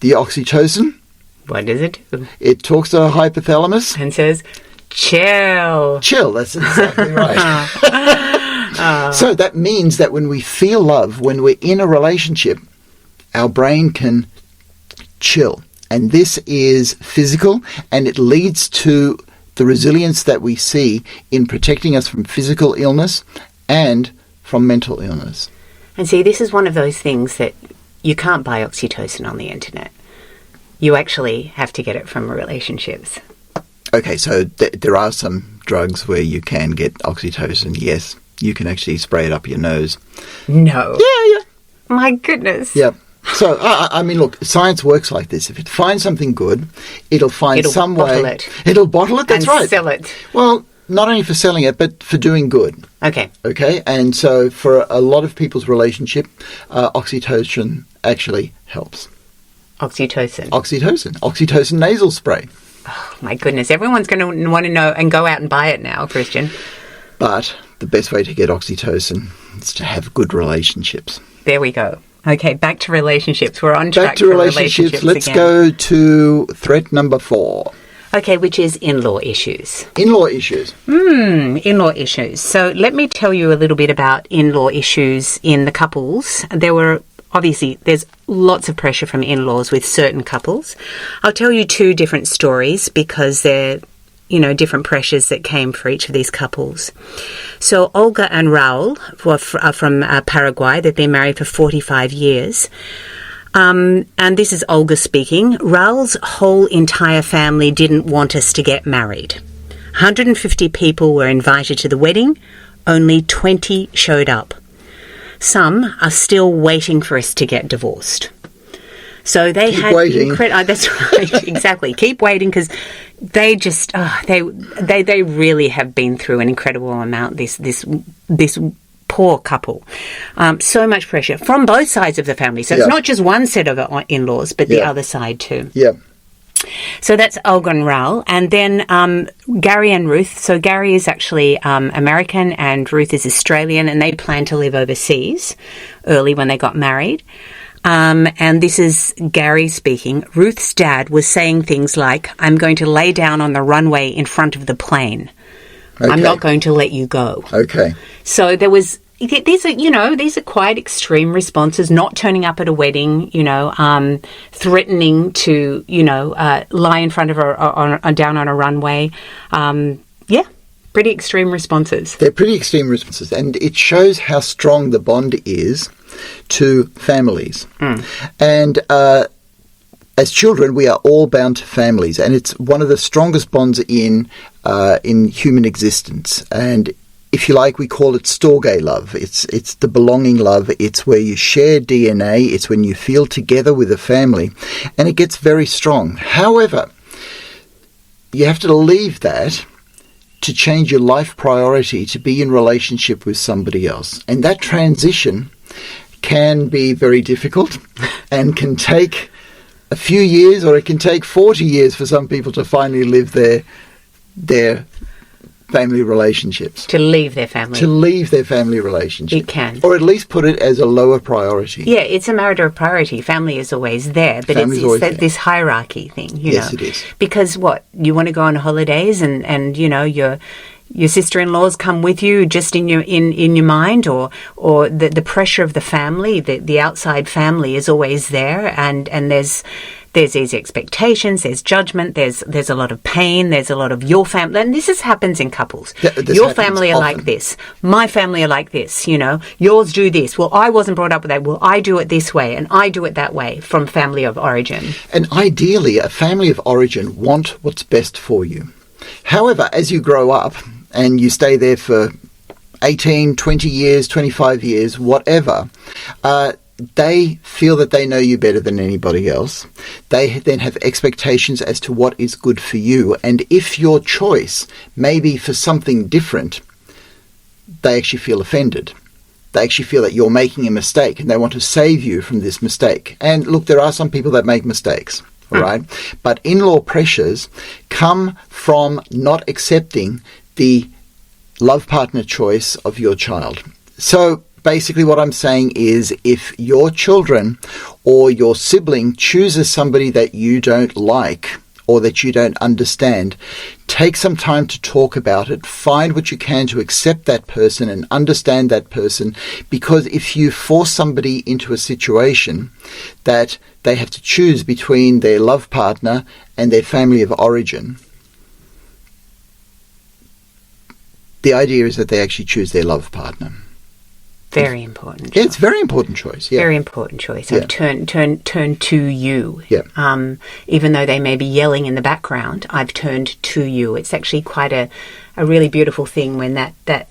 oxytocin. What does it do? It talks to the hypothalamus. And says, chill. Chill, that's exactly right. So that means that when we feel love, when we're in a relationship, our brain can chill. And this is physical, and it leads to the resilience that we see in protecting us from physical illness and from mental illness. And see, this is one of those things that you can't buy oxytocin on the internet. You actually have to get it from relationships. Okay, so there are some drugs where you can get oxytocin, yes. You can actually spray it up your nose. No. Yeah. My goodness. Yeah. So, I mean, look, science works like this. If it finds something good, it'll find some way. It'll bottle it, that's right. And sell it. Well, not only for selling it, but for doing good. Okay. And so for a lot of people's relationship, oxytocin actually helps. Oxytocin nasal spray. Oh, my goodness. Everyone's going to want to know and go out and buy it now, Christian. But the best way to get oxytocin is to have good relationships. There we go. Okay, back to relationships. We're on track back to relationships. Let's again. Go to threat number 4. Okay, which is in-law issues. In-law issues. In-law issues. So let me tell you a little bit about in-law issues in the couples. There's lots of pressure from in-laws with certain couples. I'll tell you 2 different stories because they're different pressures that came for each of these couples. So Olga and Raul are from Paraguay. They've been married for 45 years. And this is Olga speaking. Raul's whole entire family didn't want us to get married. 150 people were invited to the wedding. Only 20 showed up. Some are still waiting for us to get divorced. So they Keep had waiting. That's right, exactly. Keep waiting because they just they really have been through an incredible amount. This poor couple, so much pressure from both sides of the family. So it's not just one set of in-laws, but the other side too. Yeah. So that's Olga and Raul, and then Gary and Ruth. So Gary is actually American, and Ruth is Australian, and they planned to live overseas early when they got married. And this is Gary speaking. Ruth's dad was saying things like, I'm going to lay down on the runway in front of the plane. Okay. I'm not going to let you go. Okay. So there was, these are quite extreme responses, not turning up at a wedding, threatening to, lie in front of her down on a runway. Pretty extreme responses. They're pretty extreme responses. And it shows how strong the bond is to families. And as children, we are all bound to families, and it's one of the strongest bonds in human existence. And if you like, we call it storge love. It's the belonging love. It's where you share DNA. It's when you feel together with a family, and it gets very strong. However, you have to leave that to change your life priority to be in relationship with somebody else, and that transition can be very difficult and can take a few years, or it can take 40 years for some people to finally live their family relationships. To leave their family. To leave their family relationship. It can. Or at least put it as a lower priority. Yeah, it's a matter of priority. Family is always there, but this hierarchy thing, you know. Yes, it is. Because what? You want to go on holidays and you know, your sister-in-laws come with you just in your mind, or the pressure of the family, the outside family is always there, and there's these expectations, there's judgment, there's a lot of pain, there's a lot of your family, and this happens in couples. Your family are often. like this, my family are like this, you know, yours do this, well, I wasn't brought up with that, well, I do it this way, and I do it that way, from family of origin. And ideally, a family of origin want what's best for you. However, as you grow up and you stay there for 18, 20 years, 25 years, whatever, they feel that they know you better than anybody else. They then have expectations as to what is good for you. And if your choice may be for something different, they actually feel offended. They actually feel that you're making a mistake and they want to save you from this mistake. And look, there are some people that make mistakes, all right? But in-law pressures come from not accepting the love partner choice of your child. So basically what I'm saying is, if your children or your sibling chooses somebody that you don't like or that you don't understand, take some time to talk about it. Find what you can to accept that person and understand that person, because if you force somebody into a situation that they have to choose between their love partner and their family of origin, the idea is that they actually choose their love partner. Very important. Yeah, it's a very important choice. Yeah. Very important choice. Yeah. I've turned to you. Yeah. Even though they may be yelling in the background, I've turned to you. It's actually quite a really beautiful thing when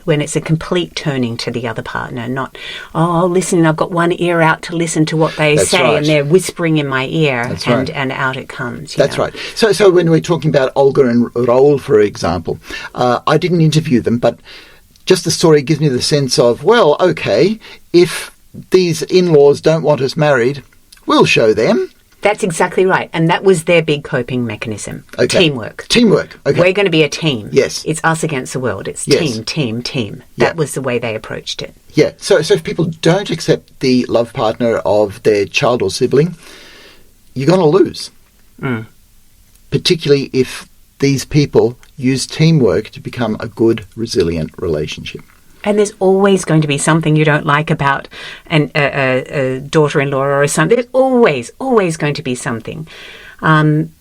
when it's a complete turning to the other partner, not, listen, I've got one ear out to listen to what they That's say, right. and they're whispering in my ear, right. and out it comes. That's right. So when we're talking about Olga and Raul, for example, I didn't interview them, but just the story gives me the sense of, well, okay, if these in-laws don't want us married, we'll show them. That's exactly right. And that was their big coping mechanism. Okay. Teamwork. Okay. We're going to be a team. Yes. It's us against the world. It's Yes. team. Yeah. That was the way they approached it. Yeah. So if people don't accept the love partner of their child or sibling, you're going to lose. Particularly if these people use teamwork to become a good, resilient relationship. And there's always going to be something you don't like about a daughter-in-law or a son. There's always going to be something. And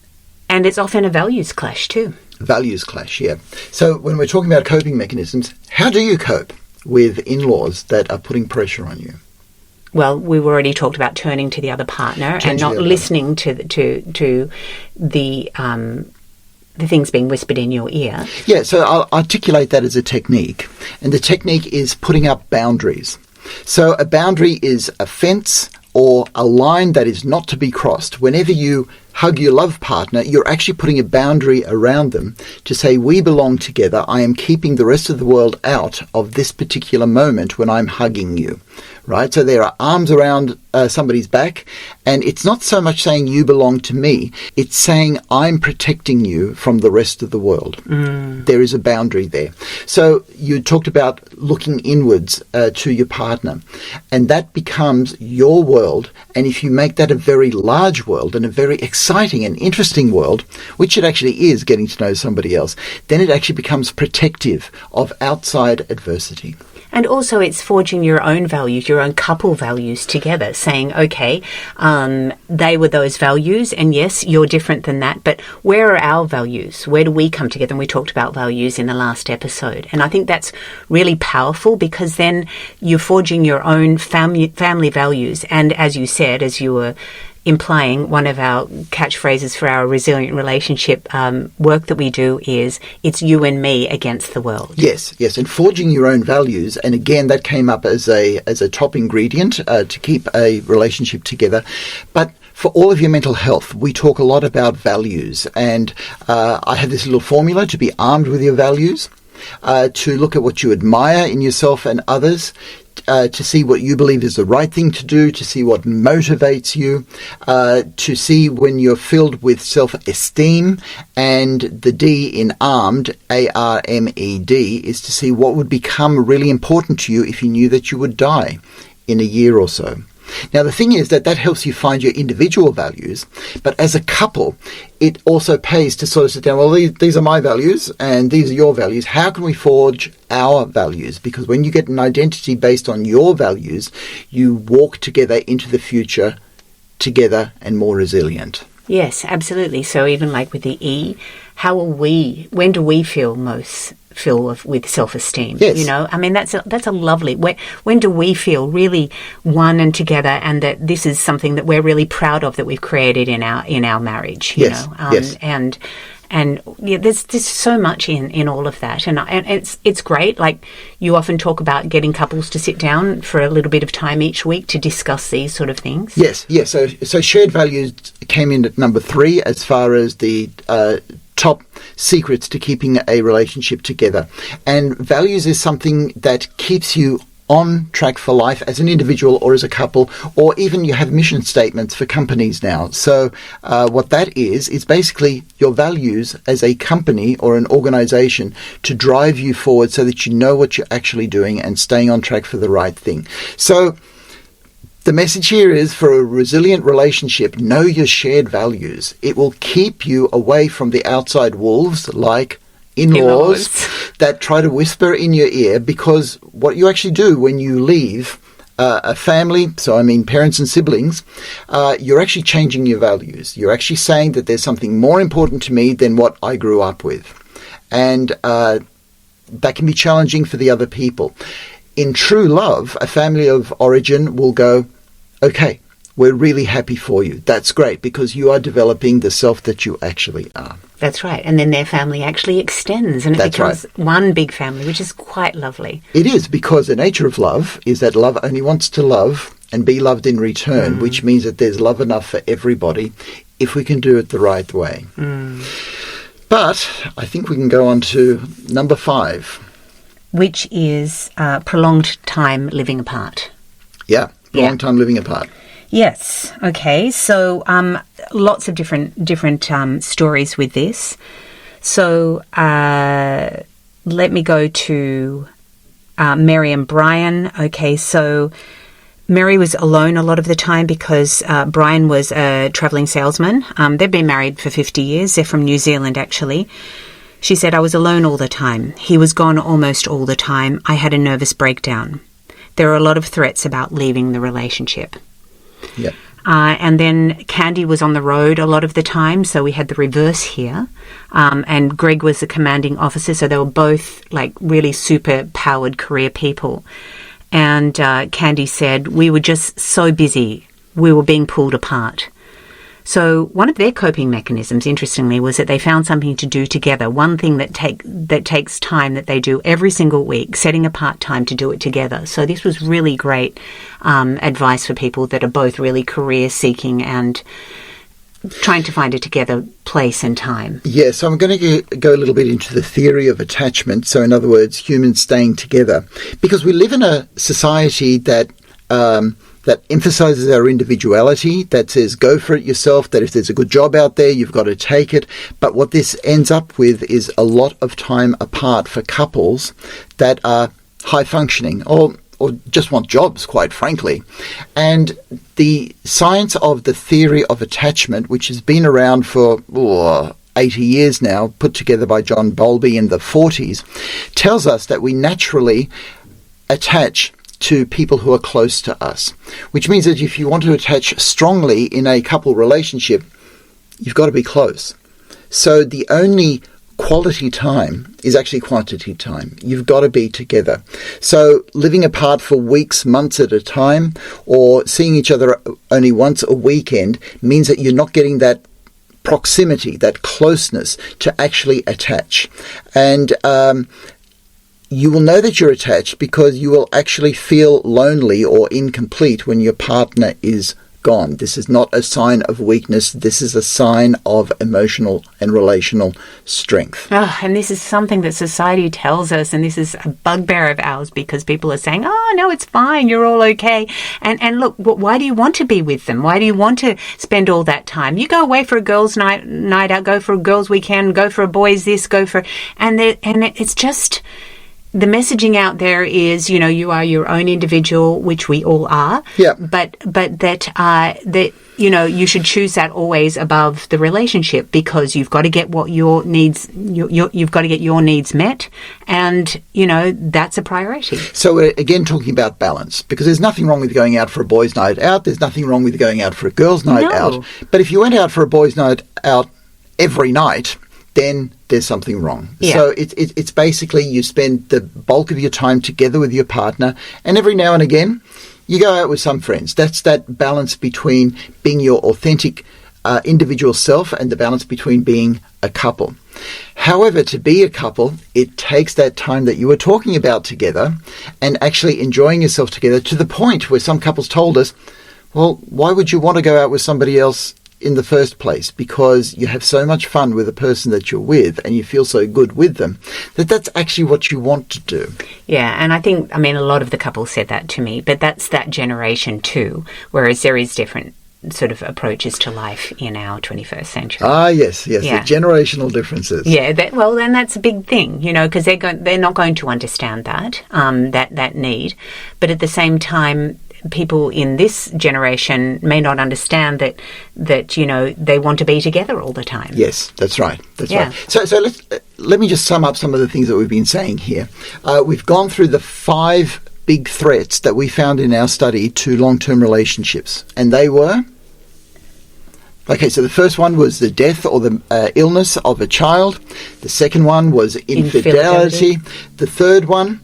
it's often a values clash too. Values clash, yeah. So when we're talking about coping mechanisms, how do you cope with in-laws that are putting pressure on you? Well, we've already talked about turning to the other partner and not listening to the things being whispered in your ear. Yeah, so I'll articulate that as a technique. And the technique is putting up boundaries. So a boundary is a fence or a line that is not to be crossed. Whenever you hug your love partner, you're actually putting a boundary around them to say, we belong together. I am keeping the rest of the world out of this particular moment when I'm hugging you. Right? So there are arms around somebody's back, and it's not so much saying you belong to me, it's saying I'm protecting you from the rest of the world. There is a boundary there. So you talked about looking inwards to your partner, and that becomes your world. And if you make that a very large world and a very exciting and interesting world, which it actually is, getting to know somebody else, then it actually becomes protective of outside adversity. And also it's forging your own values, your own couple values together, saying, okay, they were those values, and yes, you're different than that, but where are our values? Where do we come together? And we talked about values in the last episode. And I think that's really powerful, because then you're forging your own family values. And as you said, as you were implying, one of our catchphrases for our resilient relationship work that we do is, it's you and me against the world. Yes, and forging your own values, and again, that came up as a top ingredient to keep a relationship together. But for all of your mental health, we talk a lot about values, and I have this little formula to be armed with your values. to look at what you admire in yourself and others, to see what you believe is the right thing to do, to see what motivates you, to see when you're filled with self-esteem, and the D in armed, A-R-M-E-D, is to see what would become really important to you if you knew that you would die in a year or so. Now, the thing is that helps you find your individual values, but as a couple, it also pays to sort of sit down, well, these are my values and these are your values. How can we forge our values? Because when you get an identity based on your values, you walk together into the future together and more resilient. Yes, absolutely. So even like with the E, when do we feel with self-esteem? Yes. You know, I mean, that's a lovely, when do we feel really one and together, and that this is something that we're really proud of that we've created in our marriage, you yes. know? Yes. And yeah, there's so much in all of that, and it's great. Like, you often talk about getting couples to sit down for a little bit of time each week to discuss these sort of things. Yes. So shared values came in at number 3 as far as the top secrets to keeping a relationship together. And values is something that keeps you on track for life as an individual or as a couple, or even you have mission statements for companies now. So what that is basically your values as a company or an organization to drive you forward so that you know what you're actually doing and staying on track for the right thing. So the message here is, for a resilient relationship, know your shared values. It will keep you away from the outside wolves like in-laws that try to whisper in your ear, because what you actually do when you leave a family, so I mean parents and siblings, you're actually changing your values. You're actually saying that there's something more important to me than what I grew up with. And that can be challenging for the other people. In true love, a family of origin will go, okay, we're really happy for you. That's great, because you are developing the self that you actually are. That's right. And then their family actually extends, and it becomes one big family, which is quite lovely. It is, because the nature of love is that love only wants to love and be loved in return, which means that there's love enough for everybody if we can do it the right way. But I think we can go on to number 5. Which is prolonged time living apart. Yeah, prolonged time living apart. Yes. Okay. So lots of different stories with this. So let me go to Mary and Brian. Okay. So Mary was alone a lot of the time because Brian was a travelling salesman. They've been married for 50 years. They're from New Zealand, actually. She said, I was alone all the time. He was gone almost all the time. I had a nervous breakdown. There are a lot of threats about leaving the relationship. Yeah. And then Candy was on the road a lot of the time, so we had the reverse here. And Greg was the commanding officer, so they were both like really super powered career people. And Candy said, we were just so busy, we were being pulled apart. So one of their coping mechanisms, interestingly, was that they found something to do together. One thing that takes time that they do every single week, setting apart time to do it together. So this was really great advice for people that are both really career seeking and trying to find a together place and time. Yeah, so I'm going to go a little bit into the theory of attachment. So in other words, humans staying together. Because we live in a society that emphasizes our individuality, that says go for it yourself, that if there's a good job out there, you've got to take it. But what this ends up with is a lot of time apart for couples that are high functioning or just want jobs, quite frankly. And the science of the theory of attachment, which has been around for 80 years now, put together by John Bowlby in the 40s, tells us that we naturally attach to people who are close to us, which means that if you want to attach strongly in a couple relationship, you've got to be close. So the only quality time is actually quantity time. You've got to be together. So living apart for weeks, months at a time, or seeing each other only once a weekend means that you're not getting that proximity, that closeness to actually attach. And you will know that you're attached because you will actually feel lonely or incomplete when your partner is gone. This is not a sign of weakness. This is a sign of emotional and relational strength. Oh, and this is something that society tells us, and this is a bugbear of ours because people are saying, oh, no, it's fine, you're all okay. And look, why do you want to be with them? Why do you want to spend all that time? You go away for a girls' night out, go for a girls' weekend, go for a boys' this, and it's just... The messaging out there is, you are your own individual, which we all are. Yeah. But that you should choose that always above the relationship because you've got to get what your needs, you've got to get your needs met, and that's a priority. So we're again talking about balance, because there's nothing wrong with going out for a boys' night out. There's nothing wrong with going out for a girls' night out. But if you went out for a boys' night out every night, then there's something wrong. Yeah. So it's basically you spend the bulk of your time together with your partner, and every now and again you go out with some friends. That's that balance between being your authentic individual self and the balance between being a couple. However, to be a couple, it takes that time that you were talking about together and actually enjoying yourself together, to the point where some couples told us, well, why would you want to go out with somebody else in the first place? Because you have so much fun with the person that you're with and you feel so good with them that's actually what you want to do. Yeah, and a lot of the couples said that to me, but that's that generation too, whereas there is different sort of approaches to life in our 21st century. Yes, yeah. The generational differences. Yeah, then that's a big thing, because they're not going to understand that need, but at the same time, people in this generation may not understand that they want to be together all the time. Yes, that's right. Right. So let me just sum up some of the things that we've been saying here. We've gone through the 5 big threats that we found in our study to long-term relationships, and they were... Okay, so the first one was the death or the illness of a child. The second one was infidelity. The third one...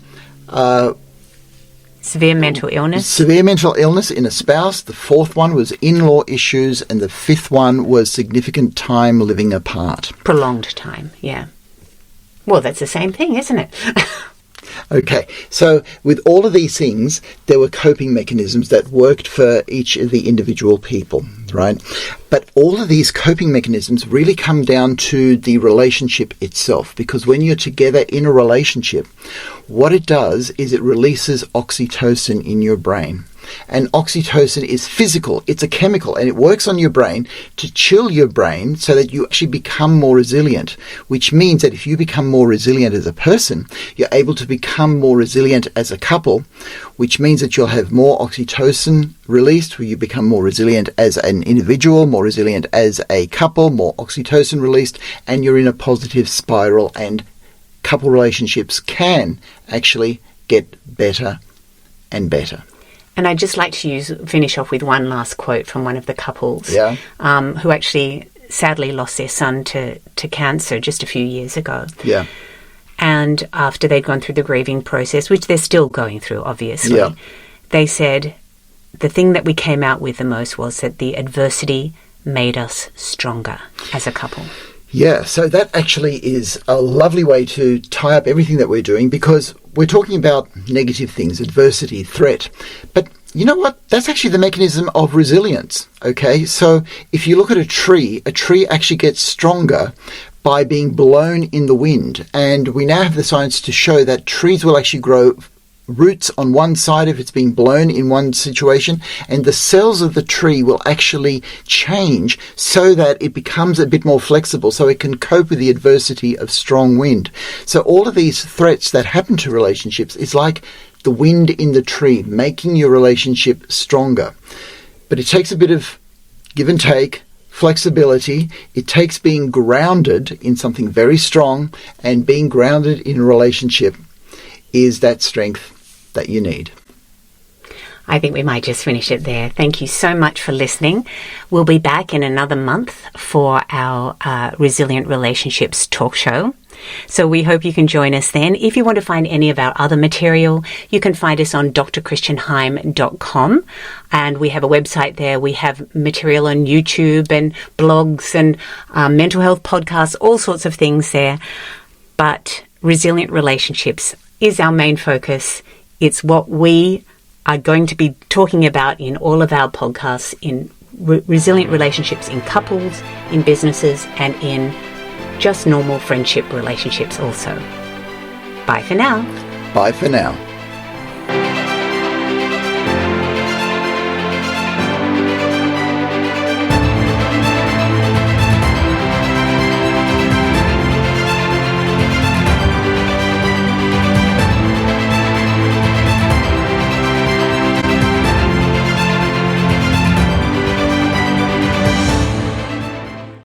severe mental illness. Severe mental illness in a spouse. The fourth one was in-law issues. And the fifth one was significant time living apart. Prolonged time, yeah. Well, that's the same thing, isn't it? Okay, so with all of these things, there were coping mechanisms that worked for each of the individual people, right? But all of these coping mechanisms really come down to the relationship itself, because when you're together in a relationship, what it does is it releases oxytocin in your brain. And oxytocin is physical, it's a chemical, and it works on your brain to chill your brain so that you actually become more resilient, which means that if you become more resilient as a person, you're able to become more resilient as a couple, which means that you'll have more oxytocin released, where you become more resilient as an individual, more resilient as a couple, more oxytocin released, and you're in a positive spiral, and couple relationships can actually get better and better. And I'd just like to finish off with one last quote from one of the couples who actually sadly lost their son to cancer just a few years ago. Yeah. And after they'd gone through the grieving process, which they're still going through, obviously, they said the thing that we came out with the most was that the adversity made us stronger as a couple. Yeah, so that actually is a lovely way to tie up everything that we're doing, because we're talking about negative things, adversity, threat. But you know what? That's actually the mechanism of resilience, okay? So if you look at a tree actually gets stronger by being blown in the wind. And we now have the science to show that trees will actually grow roots on one side if it's being blown in one situation, and the cells of the tree will actually change so that it becomes a bit more flexible, so it can cope with the adversity of strong wind. So all of these threats that happen to relationships is like the wind in the tree, making your relationship stronger. But it takes a bit of give and take, flexibility. It takes being grounded in something very strong, and being grounded in a relationship is that strength that you need. I think we might just finish it there. Thank you so much for listening. We'll be back in another month for our Resilient Relationships talk show. So we hope you can join us then. If you want to find any of our other material, you can find us on drchristianheim.com. And we have a website there. We have material on YouTube and blogs and mental health podcasts, all sorts of things there. But resilient relationships is our main focus. It's what we are going to be talking about in all of our podcasts in resilient relationships in couples, in businesses, and in just normal friendship relationships also. Bye for now. Bye for now.